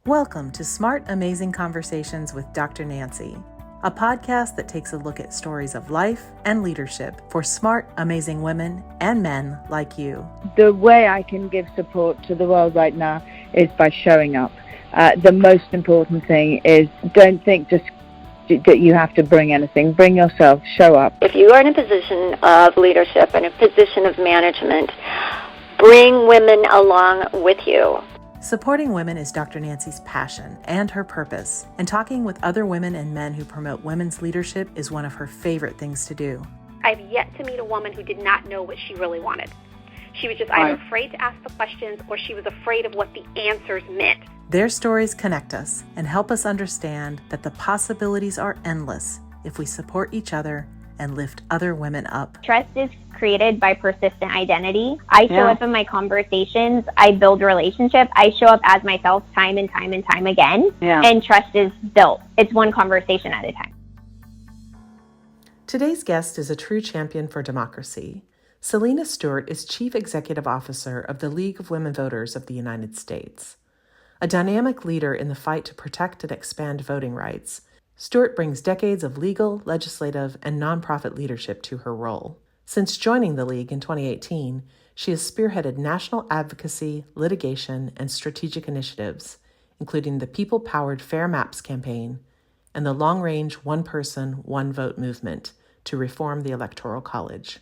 Welcome to Smart, Amazing Conversations with Dr. Nancy, a podcast that takes a look at stories of life and leadership for smart, amazing women and men like you. The way I can give support to the world right now is by showing up. The most important thing is don't think just that you have to bring anything. Bring yourself, show up. If you are in a position of leadership and a position of management, bring women along with you. Supporting women is Dr. Nancy's passion and her purpose, and talking with other women and men who promote women's leadership is one of her favorite things to do. I've yet to meet a woman who did not know what she really wanted. She was just either afraid to ask the questions or she was afraid of what the answers meant. Their stories connect us and help us understand that the possibilities are endless if we support each other and lift other women up. Trust is created by persistent identity. I show up in my conversations. I build relationships. I show up as myself time and time and time again. And trust is built. It's one conversation at a time. Today's guest is a true champion for democracy. Celina Stewart is Chief Executive Officer of the League of Women Voters of the United States. A dynamic leader in the fight to protect and expand voting rights, Stewart brings decades of legal, legislative, and nonprofit leadership to her role. Since joining the League in 2018, she has spearheaded national advocacy, litigation, and strategic initiatives, including the People-Powered Fair Maps campaign and the long-range One Person, One Vote movement to reform the Electoral College.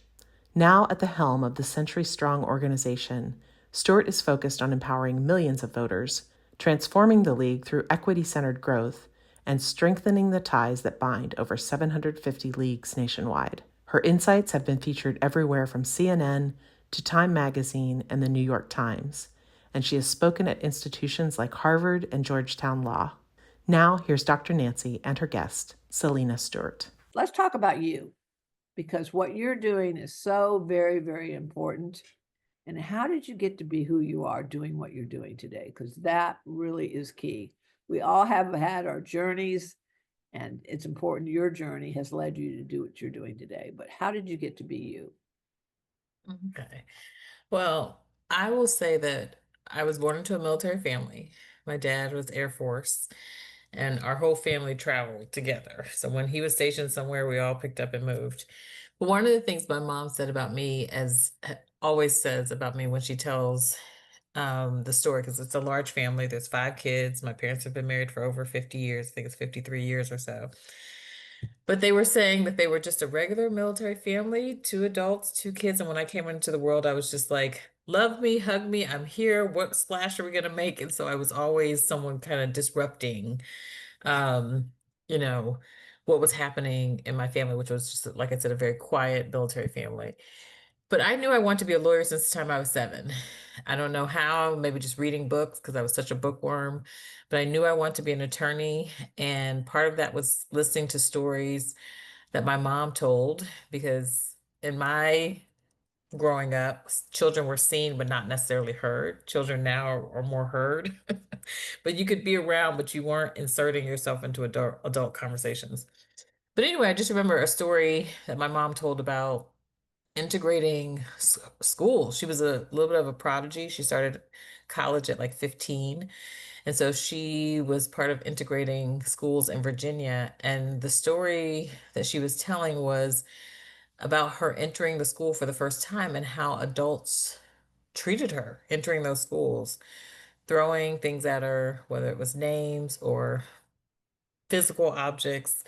Now at the helm of the century-strong organization, Stewart is focused on empowering millions of voters, transforming the League through equity-centered growth, and strengthening the ties that bind over 750 leagues nationwide. Her insights have been featured everywhere from CNN to Time Magazine and the New York Times, and she has spoken at institutions like Harvard and Georgetown Law. Now, here's Dr. Nancy and her guest, Celina Stewart. Let's talk about you, because what you're doing is so very, very important. And how did you get to be who you are doing what you're doing today? Because that really is key. We all have had our journeys, and it's important your journey has led you to do what you're doing today. But how did you get to be you? Okay. Well, I will say that I was born into a military family. My dad was Air Force, and our whole family traveled together. So when he was stationed somewhere, we all picked up and moved. But one of the things my mom said about me, as always says about me when she tells the story, because it's a large family, there's 5 kids. My parents have been married for over 50 years. I think it's 53 years or so. But they were saying that they were just a regular military family, 2 adults, 2 kids. And when I came into the world, I was just like, love me, hug me, I'm here. What splash are we going to make? And so I was always someone kind of disrupting, um, you know, what was happening in my family, which was just, like I said, a very quiet military family. But I knew I wanted to be a lawyer since the time I was 7. I don't know how, maybe just reading books because I was such a bookworm, but I knew I wanted to be an attorney. And part of that was listening to stories that my mom told, because in my growing up, children were seen but not necessarily heard. Children now are more heard, but you could be around, but you weren't inserting yourself into adult conversations. But anyway, I just remember a story that my mom told about integrating school. She was a little bit of a prodigy. She started college at like 15. And so she was part of integrating schools in Virginia. And the story that she was telling was about her entering the school for the first time and how adults treated her entering those schools, throwing things at her, whether it was names or physical objects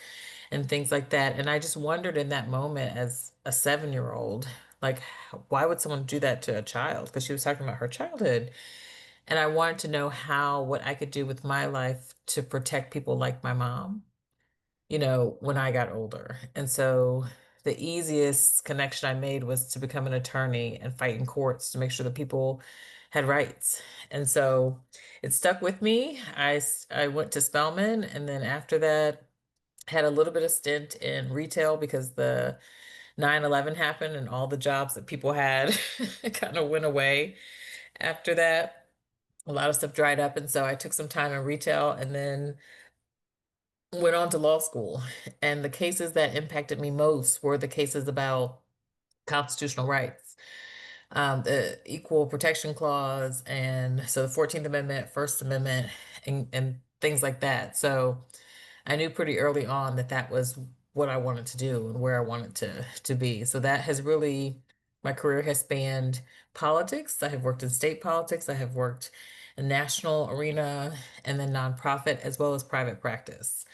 and things like that. And I just wondered in that moment as a 7-year-old, like, why would someone do that to a child? Because she was talking about her childhood. And I wanted to know what I could do with my life to protect people like my mom, when I got older. And so the easiest connection I made was to become an attorney and fight in courts to make sure that people had rights. And so it stuck with me. I went to Spelman, and then after that, had a little bit of stint in retail because the 9/11 happened and all the jobs that people had kind of went away after that. A lot of stuff dried up. And so I took some time in retail and then went on to law school. And the cases that impacted me most were the cases about constitutional rights, the Equal Protection Clause, and so the 14th Amendment, First Amendment. and things like that. So I knew pretty early on that that was what I wanted to do and where I wanted to be. So that has really, my career has spanned politics. I have worked in state politics. I have worked in national arena and then nonprofit as well as private practice.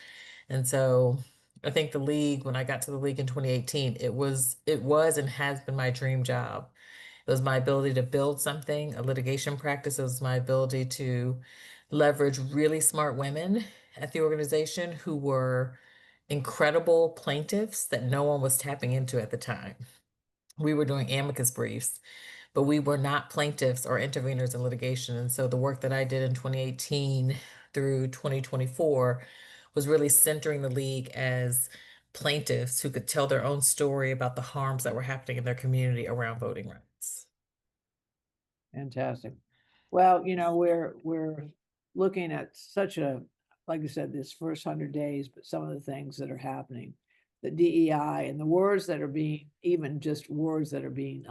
And so I think the league, when I got to the league in 2018, it was and has been my dream job. It was my ability to build something, a litigation practice. It was my ability to leverage really smart women at the organization who were incredible plaintiffs that no one was tapping into at the time. We were doing amicus briefs, but we were not plaintiffs or interveners in litigation. And so the work that I did in 2018 through 2024 was really centering the league as plaintiffs who could tell their own story about the harms that were happening in their community around voting rights. Fantastic. Well, we're looking at such a, like you said, this first 100 days, but some of the things that are happening, the DEI and the words that are being, even just words that are being,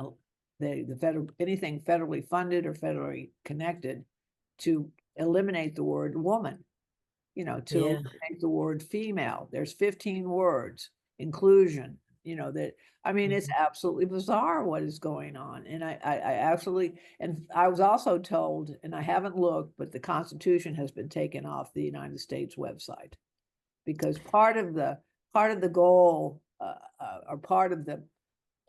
the federal, anything federally funded or federally connected, to eliminate the word woman, to eliminate the word female. There's 15 words, inclusion, that, I mean, it's absolutely bizarre what is going on. And I absolutely, and I was also told, and I haven't looked, but the Constitution has been taken off the United States website because part of the goal or part of the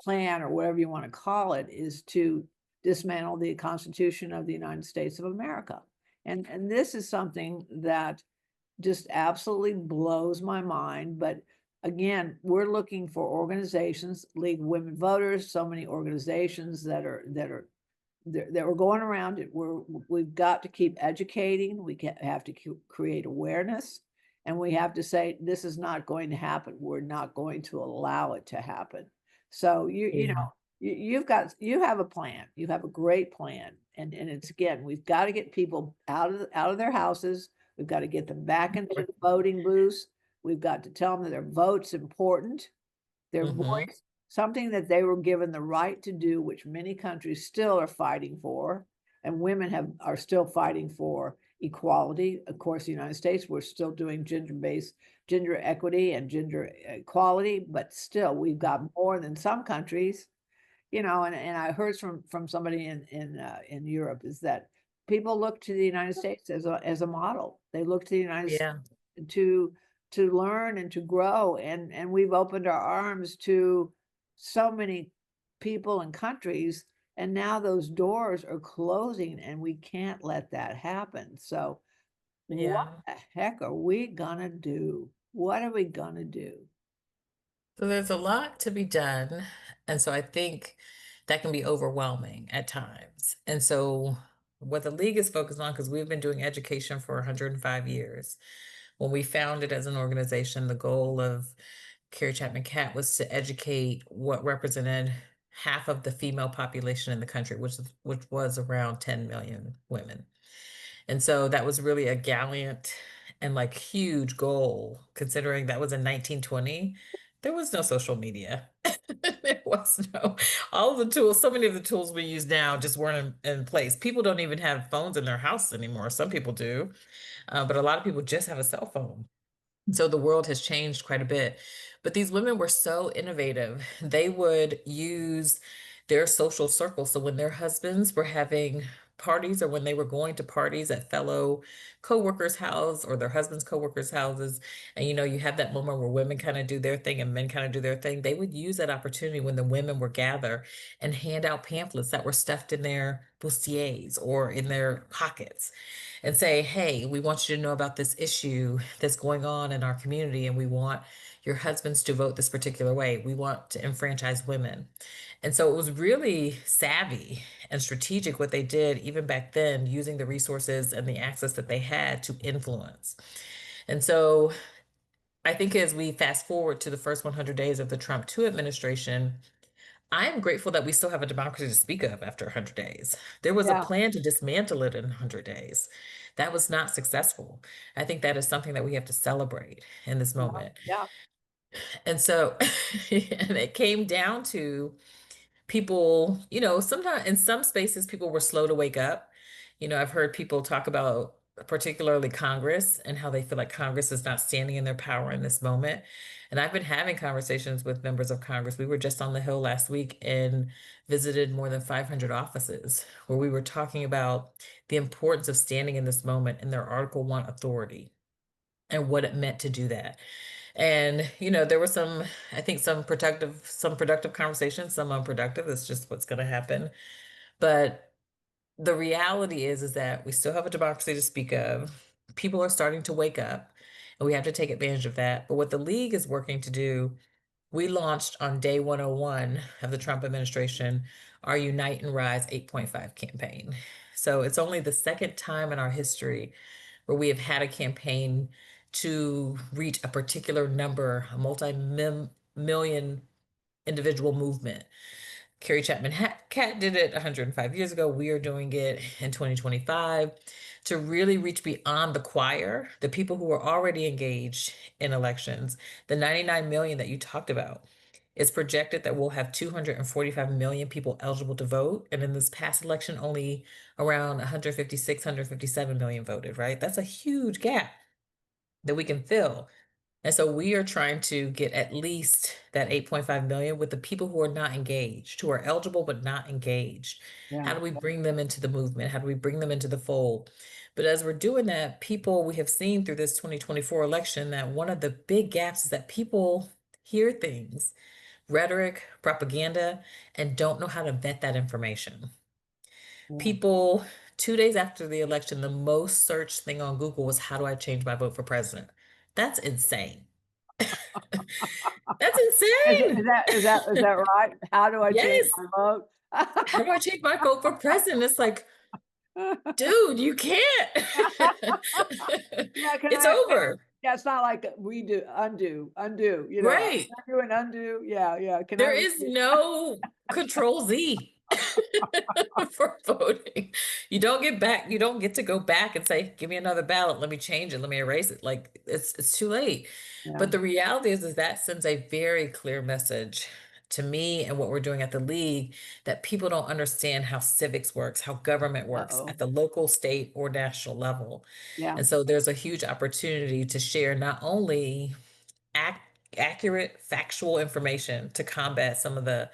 plan or whatever you want to call it is to dismantle the Constitution of the United States of America. And this is something that just absolutely blows my mind. But again, we're looking for organizations, League of Women Voters, so many organizations that are going around it. We've got to keep educating. We have to create awareness, and we have to say this is not going to happen. We're not going to allow it to happen. So you have a plan. You have a great plan, and it's, again, we've got to get people out of their houses. We've got to get them back into the voting booths. We've got to tell them that their vote's important, their voice, something that they were given the right to do, which many countries still are fighting for, and women are still fighting for equality. Of course, the United States, we're still doing gender equity and gender equality, but still we've got more than some countries, and I heard from somebody in Europe is that people look to the United States as a model. They look to the United States to learn and to grow, and we've opened our arms to so many people and countries, and now those doors are closing, and we can't let that happen. So what the heck are we gonna do? What are we gonna do? So there's a lot to be done. And so I think that can be overwhelming at times. And so what the league is focused on, because we've been doing education for 105 years. When we founded as an organization, the goal of Carrie Chapman Catt was to educate what represented half of the female population in the country, which was around 10 million women. And so that was really a gallant and like huge goal, considering that was in 1920. There was no social media. There was no, all of the tools, so many of the tools we use now just weren't in place. People don't even have phones in their house anymore. Some people do, but a lot of people just have a cell phone. So the world has changed quite a bit. But these women were so innovative. They would use their social circle. So when their husbands were having parties or when they were going to parties at fellow coworkers' house or their husbands' coworkers' houses, and you have that moment where women kind of do their thing and men kind of do their thing, they would use that opportunity when the women were gathered and hand out pamphlets that were stuffed in their bustiers or in their pockets and say, hey, we want you to know about this issue that's going on in our community, and we want your husbands to vote this particular way. We want to enfranchise women. And so it was really savvy and strategic what they did, even back then, using the resources and the access that they had to influence. And so I think as we fast forward to the first 100 days of the Trump 2 administration, I'm grateful that we still have a democracy to speak of after 100 days. There was a plan to dismantle it in 100 days. That was not successful. I think that is something that we have to celebrate in this moment. Yeah. And so, and it came down to people, sometimes in some spaces, people were slow to wake up. I've heard people talk about particularly Congress, and how they feel like Congress is not standing in their power in this moment. And I've been having conversations with members of Congress. We were just on the Hill last week and visited more than 500 offices where we were talking about the importance of standing in this moment and their Article 1 authority and what it meant to do that. And, there were I think some productive conversations, some unproductive. It's just what's going to happen. But the reality is that we still have a democracy to speak of. People are starting to wake up, and we have to take advantage of that. But what the league is working to do, we launched on day 101 of the Trump administration our Unite and Rise 8.5 campaign. So it's only the second time in our history where we have had a campaign to reach a particular number, a multi-million individual movement. Carrie Chapman Catt did it 105 years ago. We are doing it in 2025 to really reach beyond the choir, the people who are already engaged in elections. The 99 million that you talked about. It's projected that we'll have 245 million people eligible to vote. And in this past election, only around 156, 157 million voted, right? That's a huge gap that we can fill. And so we are trying to get at least that 8.5 million with the people who are not engaged, who are eligible but not engaged. How do we bring them into the movement? How do we bring them into the fold? But as we're doing that, we have seen through this 2024 election that one of the big gaps is that people hear things, rhetoric, propaganda, and don't know how to vet that information. People, 2 days after the election, the most searched thing on Google was, how do I change my vote for president? That's insane. That's insane. Is that right? How do I change Yes. my vote? How do I change my vote for president? It's like, dude, you can't. It's over. Yeah, it's not like redo, undo, Right. undo and undo. Yeah. There is no Control Z for voting. You don't get to go back and say, give me another ballot, let me change it, let me erase it. Like it's too late. But the reality is that sends a very clear message to me and what we're doing at the league, that people don't understand how civics works, how government works at the local, state, or national level. And so there's a huge opportunity to share not only accurate, factual information to combat some of the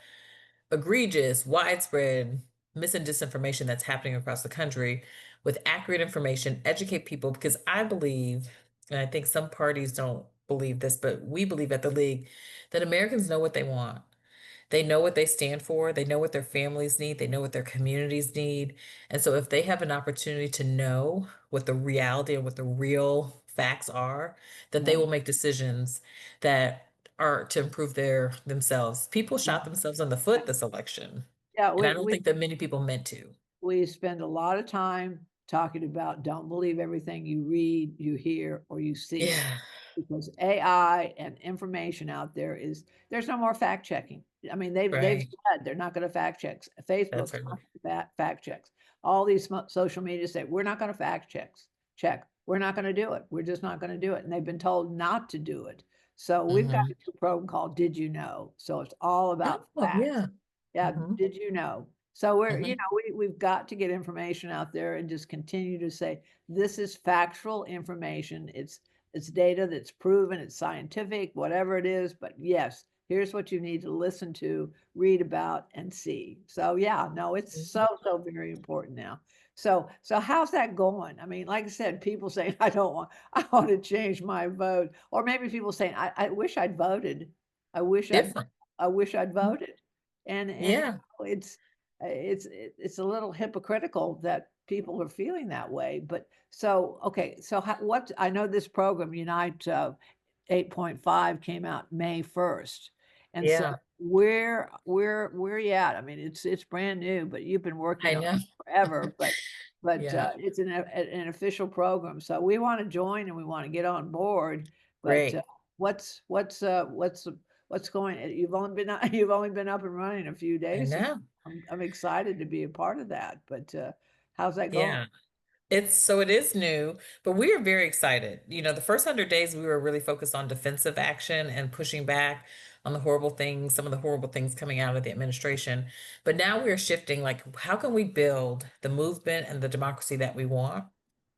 egregious, widespread mis and disinformation that's happening across the country, with accurate information, educate people, because I believe, and I think some parties don't believe this, but we believe at the league that Americans know what they want. They know what they stand for. They know what their families need. They know what their communities need. And so if they have an opportunity to know what the reality and what the real facts are, that they will make decisions that are to improve themselves. People shot themselves in the foot this election. And I don't think that many people meant to. We spend a lot of time talking about don't believe everything you read, you hear, or you see. Yeah. Because AI and information out there there's no more fact checking. I mean, they've said they're not going to fact checks. Facebook's not fact checks. All these social media say, we're not going to fact check. We're not going to do it. We're just not going to do it. And they've been told not to do it. So we've got a program called Did You Know? So it's all about facts. Did you know? So we've got to get information out there and just continue to say, this is factual information. It's data that's proven, it's scientific, whatever it is. But yes, here's what you need to listen to, read about, and see. So it's so very important now. So how's that going? I mean, like I said, people saying, I want to change my vote. Or maybe people saying, I wish I'd voted. I wish I'd voted. And it's a little hypocritical that people are feeling that way. But so I know this program Unite 8.5 came out May 1st, and so where you at? I mean, it's brand new, but you've been working on it forever. But it's an official program, so we want to join and we want to get on board. But what's going? You've only been up and running a few days. I know. I'm excited to be a part of that, but how's that going? Yeah, it is new, but we are very excited. The first 100 days, we were really focused on defensive action and pushing back on some of the horrible things coming out of the administration. But now we are shifting, like, how can we build the movement and the democracy that we want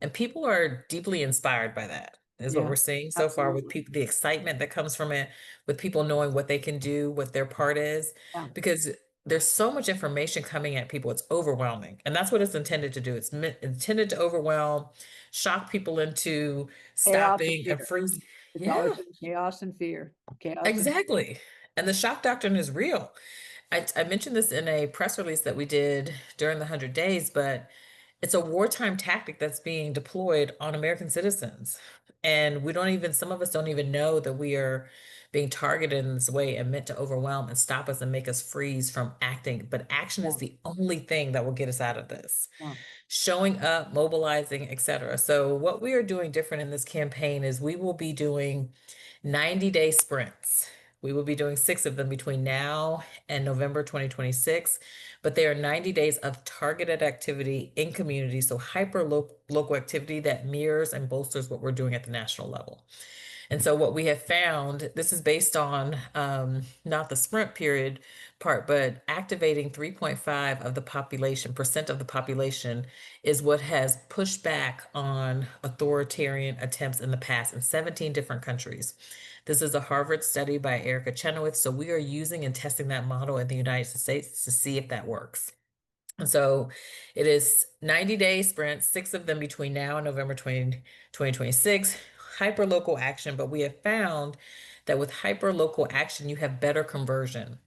And people are deeply inspired by that, is what Yeah, we're seeing so far with absolutely. people, the excitement that comes from it, with people knowing what they can do, what their part is, Yeah. because there's so much information coming at people, it's overwhelming. And that's what it's intended to do. It's intended to overwhelm, shock people into Chaos and stopping and fear. freezing. It's always Yeah, been chaos and fear. Chaos and exactly. And the shock doctrine is real. I mentioned this in a press release that we did during the 100 days, but it's a wartime tactic that's being deployed on American citizens. And we don't even, some of us don't even know that we are being targeted in this way and meant to overwhelm and stop us and make us freeze from acting. But action yeah, is the only thing that will get us out of this. yeah, Showing up, mobilizing, etc. So what we are doing different in this campaign is we will be doing 90-day sprints. We will be doing 6 of them between now and November 2026, but they are 90 days of targeted activity in community, so hyper local activity that mirrors and bolsters what we're doing at the national level. And so what we have found, this is based on not the sprint period part, but activating 3.5 of the population, percent of the population is what has pushed back on authoritarian attempts in the past in 17 different countries. This is a Harvard study by Erica Chenoweth. So we are using and testing that model in the United States to see if that works. And so it is 90-day sprints, 6 of them between now and November 2026, hyper-local action. But we have found that with hyper-local action, you have better conversion.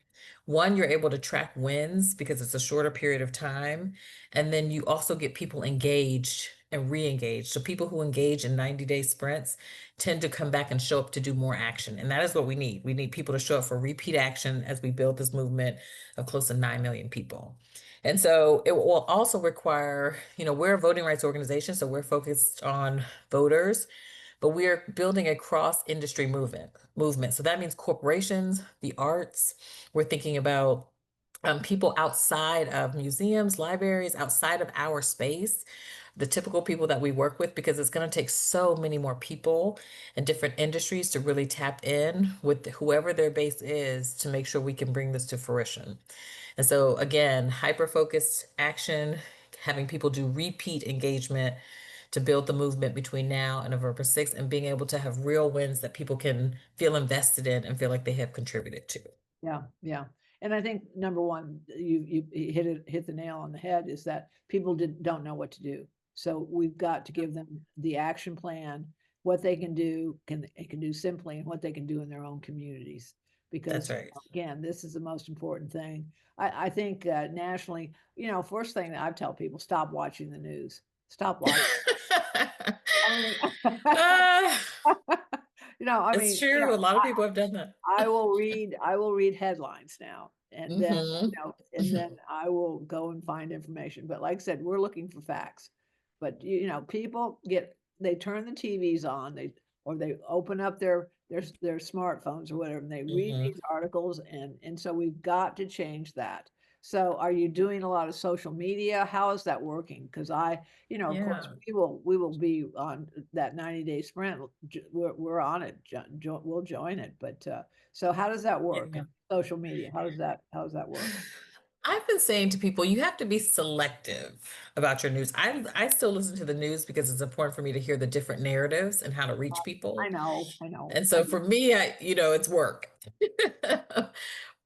One, you're able to track wins because it's a shorter period of time. And then you also get people engaged and re-engaged. So people who engage in 90-day sprints tend to come back and show up to do more action. And that is what we need. We need people to show up for repeat action as we build this movement of close to 9 million people. And so it will also require, we're a voting rights organization, so we're focused on voters, but we are building a cross-industry movement. So that means corporations, the arts. We're thinking about people outside of museums, libraries, outside of our space, the typical people that we work with, because it's going to take so many more people and different industries to really tap in with whoever their base is to make sure we can bring this to fruition. And so again, hyper-focused action, having people do repeat engagement to build the movement between now and November 6th, and being able to have real wins that people can feel invested in and feel like they have contributed to. Yeah, yeah. And I think number one, you hit the nail on the head, is that people don't know what to do. So we've got to give them the action plan, what they can do, can do simply, and what they can do in their own communities. Because That's right. again, this is the most important thing. I think nationally, first thing that I tell people, stop watching the news. Stop watching. It's true. A lot of people have done that. I will read headlines now, and then I will go and find information. But like I said, we're looking for facts. But people they turn the TVs on, they open up their smartphones or whatever, and they read these articles, and so we've got to change that. So are you doing a lot of social media? How is that working? Because of course we will be on that 90-day sprint. We're on it. We'll join it. But so how does that work? Yeah. Social media. How does that work? I've been saying to people, you have to be selective about your news. I still listen to the news because it's important for me to hear the different narratives and how to reach people. I know. And so for me, it's work.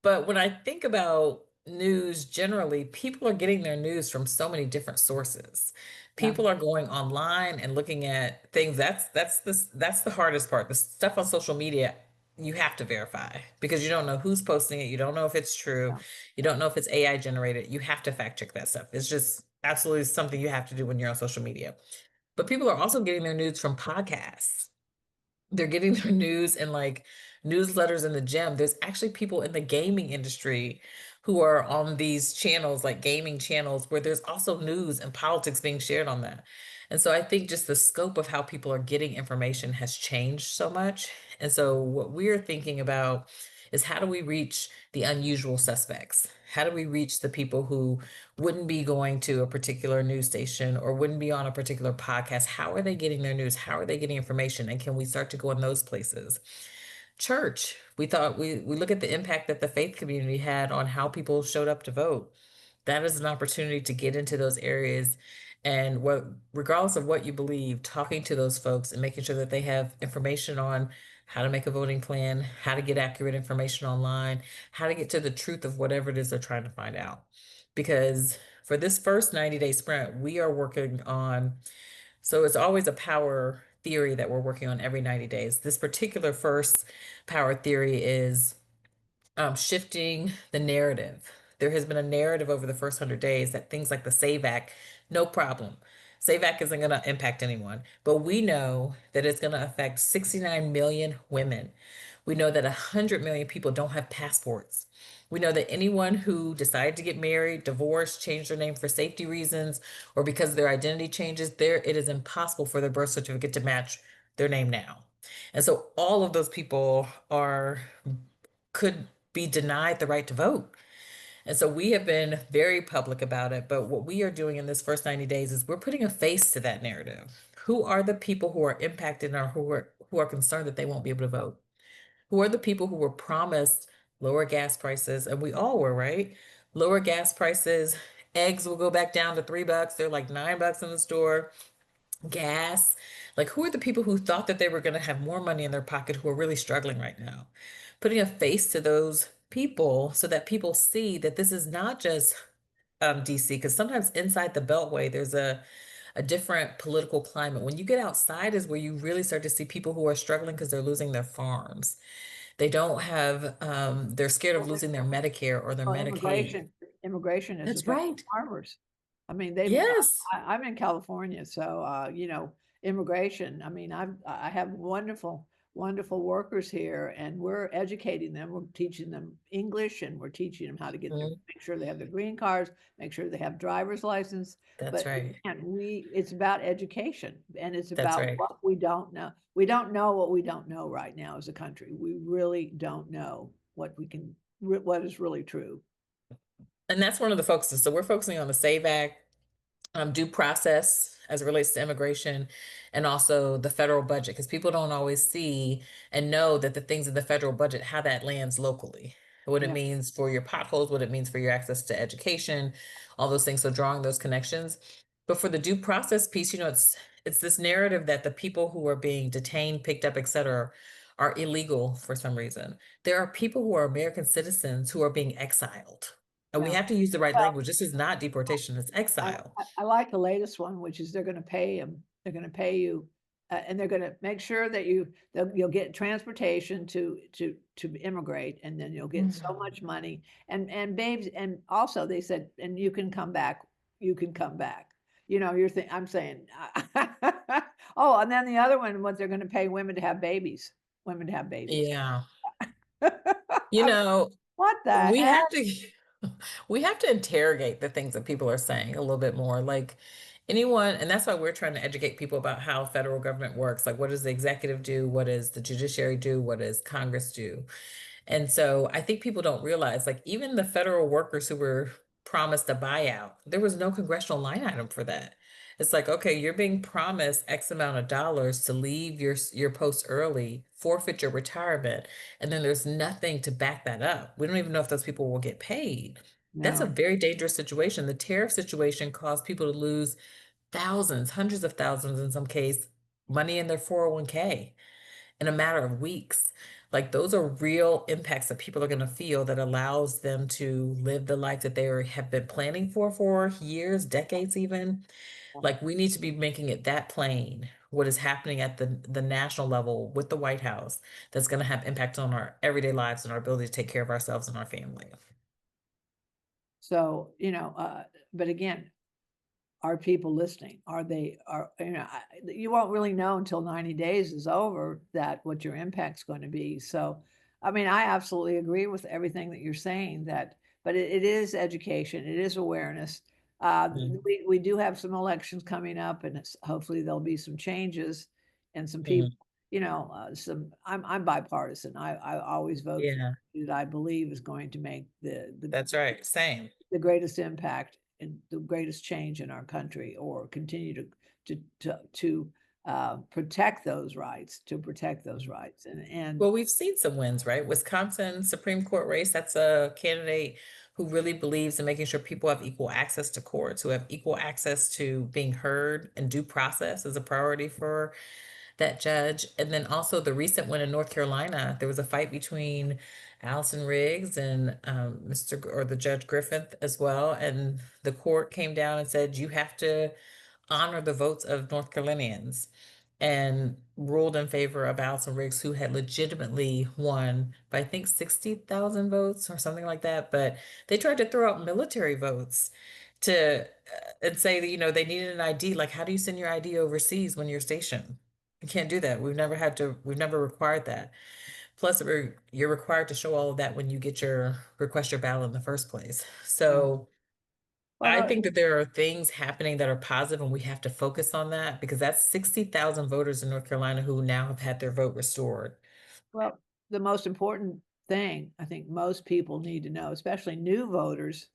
But when I think about news generally, people are getting their news from so many different sources. People are going online and looking at things. That's the hardest part. The stuff on social media, you have to verify because you don't know who's posting it. You don't know if it's true. You don't know if it's AI generated. You have to fact check that stuff. It's just absolutely something you have to do when you're on social media. But people are also getting their news from podcasts. They're getting their news in like newsletters in the gym. There's actually people in the gaming industry who are on these channels, like gaming channels, where there's also news and politics being shared on that. And so I think just the scope of how people are getting information has changed so much. And so what we're thinking about is how do we reach the unusual suspects? How do we reach the people who wouldn't be going to a particular news station or wouldn't be on a particular podcast? How are they getting their news? How are they getting information? And can we start to go in those places? Church, we thought we look at the impact that the faith community had on how people showed up to vote. That is an opportunity to get into those areas And regardless of what you believe, talking to those folks and making sure that they have information on how to make a voting plan, how to get accurate information online, how to get to the truth of whatever it is they're trying to find out. Because for this first 90-day sprint, we are working on, so it's always a power theory that we're working on every 90 days. This particular first power theory is shifting the narrative. There has been a narrative over the first 100 days that things like the SAVE Act, no problem. SAVE Act isn't going to impact anyone, but we know that it's going to affect 69 million women. We know that 100 million people don't have passports. We know that anyone who decided to get married, divorced, change their name for safety reasons, or because their identity changes, it is impossible for their birth certificate to match their name now. And so all of those people could be denied the right to vote. And so we have been very public about it. But what we are doing in this first 90 days is we're putting a face to that narrative. Who are the people who are impacted or who are concerned that they won't be able to vote? Who are the people who were promised lower gas prices? And we all were, right? Lower gas prices, eggs will go back down to $3. They're like $9 in the store. Gas. Like, who are the people who thought that they were going to have more money in their pocket who are really struggling right now? Putting a face to those people so that people see that this is not just DC, because sometimes inside the Beltway, there's a different political climate. When you get outside is where you really start to see people who are struggling because they're losing their farms. They don't have, they're scared of losing their Medicare or their Well, Medicaid. immigration is That's affecting right. farmers. I mean, Yes. I'm in California, so immigration. I mean, I have wonderful workers here, and we're educating them. We're teaching them English, and we're teaching them how to get make sure they have their green cards, make sure they have driver's license. That's But right. it's about education, and it's That's about right. what we don't know. We don't know what we don't know right now as a country. We really don't know what is really true. And that's one of the focuses. So we're focusing on the SAVE Act, due process as it relates to immigration, and also the federal budget, because people don't always see and know that the things in the federal budget, how that lands locally, what it means for your potholes, what it means for your access to education, all those things. So drawing those connections. But for the due process piece, it's this narrative that the people who are being detained, picked up, et cetera, are illegal for some reason. There are people who are American citizens who are being exiled. And we have to use the right language. This is not deportation, it's exile. I like the latest one, which is they're going to pay them. They're going to pay you, and they're going to make sure that you'll get transportation to immigrate, and then you'll get so much money. And babes, and also they said, and you can come back. You can come back. I'm saying, oh, and then the other one, what they're going to pay women to have babies. Women to have babies. Yeah. What the we heck? have to we have to interrogate the things that people are saying a little bit more. Like anyone, and that's why we're trying to educate people about how federal government works. Like, what does the executive do? What does the judiciary do? What does Congress do? And so I think people don't realize, like, even the federal workers who were promised a buyout, there was no congressional line item for that. It's like, okay, you're being promised X amount of dollars to leave your post early, forfeit your retirement, and then there's nothing to back that up. We don't even know if those people will get paid. That's a very dangerous situation. The tariff situation caused people to lose thousands, hundreds of thousands in some case, money in their 401k in a matter of weeks. Like, those are real impacts that people are going to feel that allows them to live the life that have been planning for years, decades even. Like, we need to be making it that plain what is happening at the national level with the White House that's going to have impact on our everyday lives and our ability to take care of ourselves and our family. So, but again, are people listening? You won't really know until 90 days is over what your impact's going to be. So, I mean, I absolutely agree with everything that you're saying, but it is education. It is awareness. We do have some elections coming up, and hopefully there'll be some changes and some people, I'm bipartisan. I always vote for that I believe is going to make That's right. Same. the greatest impact and the greatest change in our country, or continue to protect those rights, And well, we've seen some wins, right? Wisconsin Supreme Court race, that's a candidate who really believes in making sure people have equal access to courts, who have equal access to being heard, and due process is a priority for that judge. And then also the recent one in North Carolina, there was a fight between Allison Riggs and the Judge Griffith as well. And the court came down and said, you have to honor the votes of North Carolinians, and ruled in favor of Allison Riggs, who had legitimately won by, I think, 60,000 votes or something like that. But they tried to throw out military votes to and say that, they needed an ID. Like, how do you send your ID overseas when you're stationed? You can't do that. We've never required that. Plus, you're required to show all of that when you request your ballot in the first place. So I think that there are things happening that are positive, and we have to focus on that, because that's 60,000 voters in North Carolina who now have had their vote restored. Well, the most important thing I think most people need to know, especially new voters,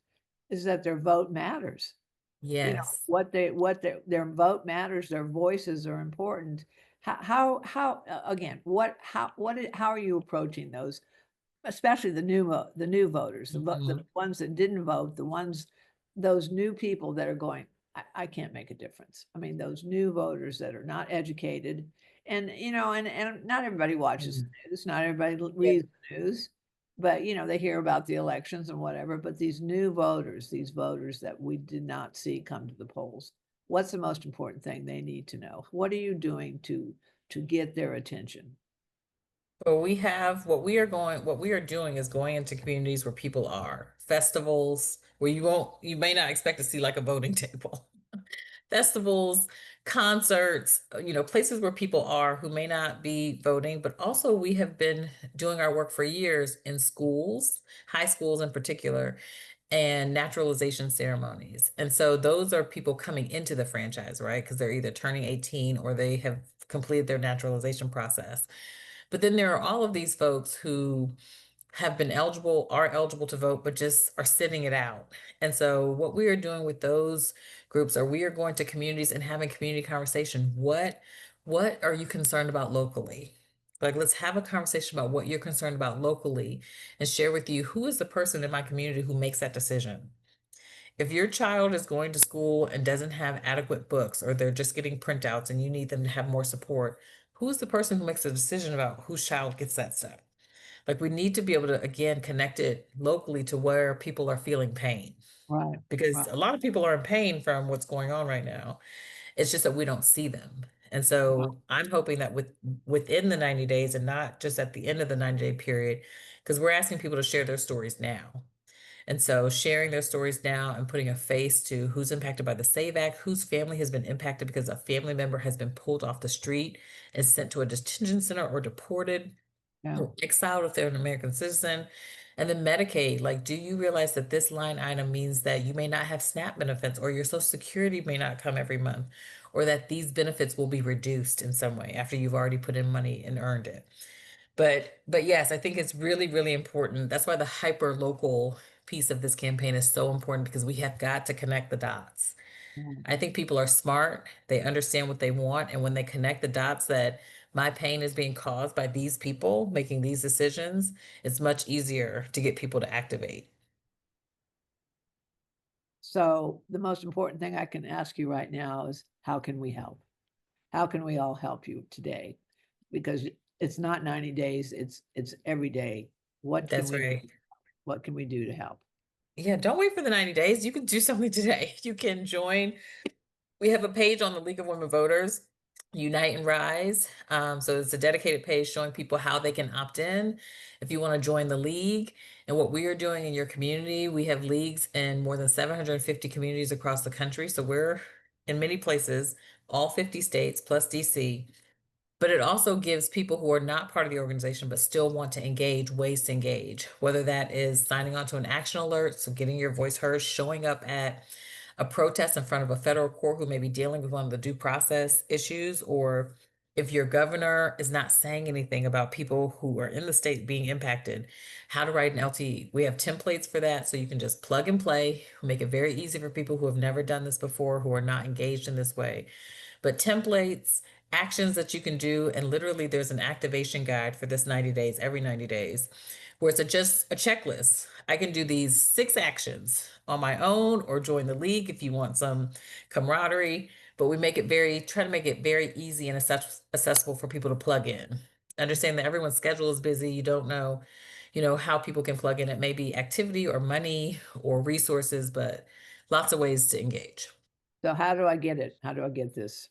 is that their vote matters. Yes. Their vote matters. Their voices are important. How are you approaching those, especially the new voters, the ones that didn't vote, those new people that are going, I can't make a difference. I mean, those new voters that are not educated, and not everybody watches the news, not everybody reads the news, but they hear about the elections and whatever. But these voters that we did not see come to the polls, what's the most important thing they need to know? What are you doing to get their attention? Well, what we are doing is going into communities where people are, festivals where you may not expect to see like a voting table. Festivals, concerts, places where people are who may not be voting. But also, we have been doing our work for years in schools, high schools in particular, and naturalization ceremonies. And so those are people coming into the franchise, right? Because they're either turning 18 or they have completed their naturalization process. But then there are all of these folks who are eligible to vote, but just are sitting it out. And so what we are doing with those groups are we are going to communities and having community conversation. What are you concerned about locally? Like, let's have a conversation about what you're concerned about locally, and share with you, who is the person in my community who makes that decision. If your child is going to school and doesn't have adequate books, or they're just getting printouts and you need them to have more support, who's the person who makes the decision about whose child gets that stuff? Like, we need to be able to, again, connect it locally to where people are feeling pain. Right. Because a lot of people are in pain from what's going on right now. It's just that we don't see them. And so I'm hoping that within the 90 days, and not just at the end of the 90-day period, because we're asking people to share their stories now. And so sharing their stories now and putting a face to who's impacted by the SAVE Act, whose family has been impacted because a family member has been pulled off the street and sent to a detention center or deported or exiled if they're an American citizen. And then Medicaid, like, do you realize that this line item means that you may not have SNAP benefits, or your Social Security may not come every month, or that these benefits will be reduced in some way after you've already put in money and earned it? But yes, I think it's really, really important. That's why the hyper local piece of this campaign is so important, because we have got to connect the dots. I think people are smart. They understand what they want. And when they connect the dots that my pain is being caused by these people making these decisions, it's much easier to get people to activate. So the most important thing I can ask you right now is, how can we help? How can we all help you today? Because it's not 90 days, it's every day. That's right. What can we do to help? Yeah, don't wait for the 90 days. You can do something today. You can join. We have a page on the League of Women Voters, Unite and Rise. So it's a dedicated page showing people how they can opt in if you want to join the league. And what we are doing in your community, we have leagues in more than 750 communities across the country. So we're in many places, all 50 states plus DC. But it also gives people who are not part of the organization but still want to engage ways to engage, whether that is signing on to an action alert, so getting your voice heard, showing up at a protest in front of a federal court who may be dealing with one of the due process issues, or if your governor is not saying anything about people who are in the state being impacted, how to write an LT. We have templates for that, so you can just plug and play, make it very easy for people who have never done this before, who are not engaged in this way. But templates actions that you can do. And literally there's an activation guide for this 90 days, every 90 days, where it's just a checklist. I can do these 6 actions on my own or join the league if you want some camaraderie, but we try to make it very easy and accessible for people to plug in. Understand that everyone's schedule is busy. You don't know, how people can plug in. It may be activity or money or resources, but lots of ways to engage. So how do I get it? How do I get this?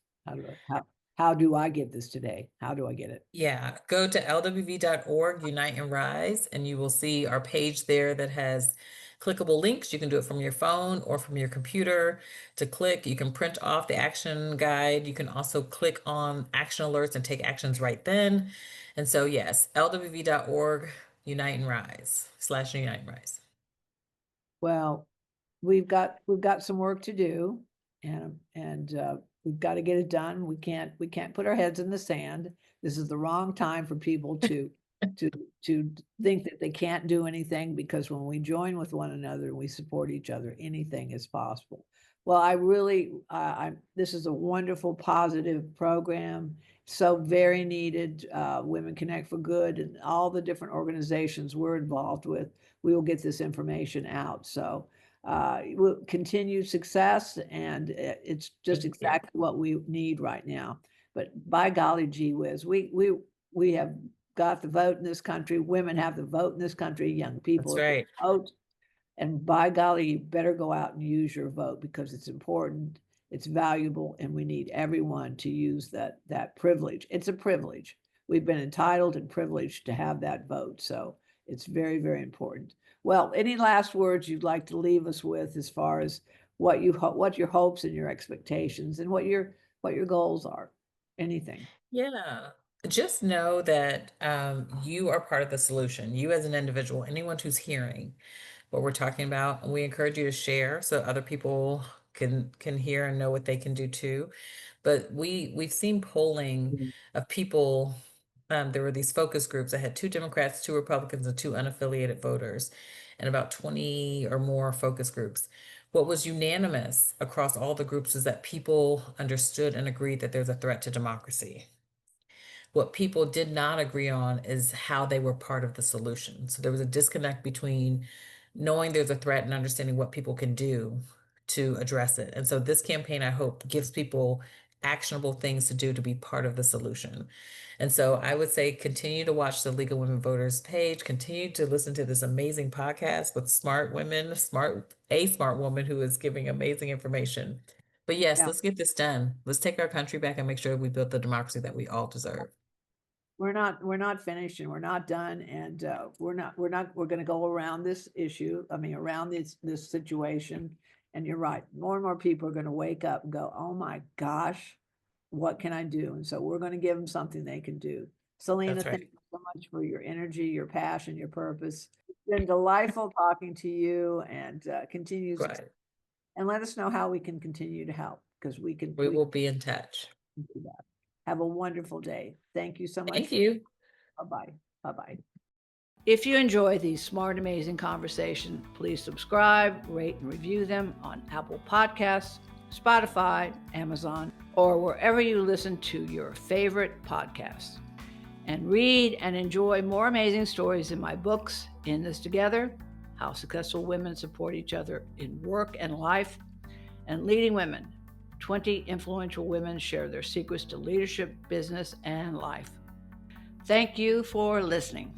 How do I get this today? How do I get it? Yeah, go to lwv.org, Unite and Rise, and you will see our page there that has clickable links. You can do it from your phone or from your computer to click. You can print off the action guide. You can also click on action alerts and take actions right then. And so, yes, lwv.org, Unite and Rise /Unite and Rise. Well, we've got some work to do, and we've got to get it done. We can't put our heads in the sand. This is the wrong time for people to think that they can't do anything, because when we join with one another and we support each other, anything is possible. Well, I really, this is a wonderful, positive program. So very needed. Women Connect for Good and all the different organizations we're involved with. We will get this information out. So we'll continue success, and it's just exactly what we need right now. But by golly gee whiz, we have got the vote in this country. Women have the vote in this country. Young people That's right. vote. And by golly, you better go out and use your vote, because it's important, it's valuable, and we need everyone to use that privilege. It's a privilege. We've been entitled and privileged to have that vote. So it's very, very important. Well, any last words you'd like to leave us with as far as what your hopes and your expectations and what your goals are? Anything? Yeah. Just know that you are part of the solution. You as an individual, anyone who's hearing what we're talking about, and we encourage you to share so other people can hear and know what they can do too. But we've seen polling of people. There were these focus groups that had 2 Democrats, 2 Republicans, and 2 unaffiliated voters, and about 20 or more focus groups. What was unanimous across all the groups is that people understood and agreed that there's a threat to democracy. What people did not agree on is how they were part of the solution. So there was a disconnect between knowing there's a threat and understanding what people can do to address it. And so this campaign, I hope, gives people actionable things to do to be part of the solution. And so I would say continue to watch the League of Women Voters page, continue to listen to this amazing podcast with smart women, a smart woman who is giving amazing information. But yes, let's get this done. Let's take our country back and make sure we build the democracy that we all deserve. We're not finished, and we're not done, and we're going to go around this issue. I mean, around this situation. And you're right. More and more people are going to wake up and go, "Oh my gosh, what can I do?" And so we're going to give them something they can do. Celina, thank you so much for your energy, your passion, your purpose. It's been delightful talking to you, and continues. And let us know how we can continue to help, because we will be in touch. Do that. Have a wonderful day. Thank you so much. Thank you. Bye-bye. Bye-bye. If you enjoy these smart, amazing conversations, please subscribe, rate, and review them on Apple Podcasts, Spotify, Amazon, or wherever you listen to your favorite podcasts. And read and enjoy more amazing stories in my books, In This Together, How Successful Women Support Each Other in Work and Life, and Leading Women. 20 influential women share their secrets to leadership, business, and life. Thank you for listening.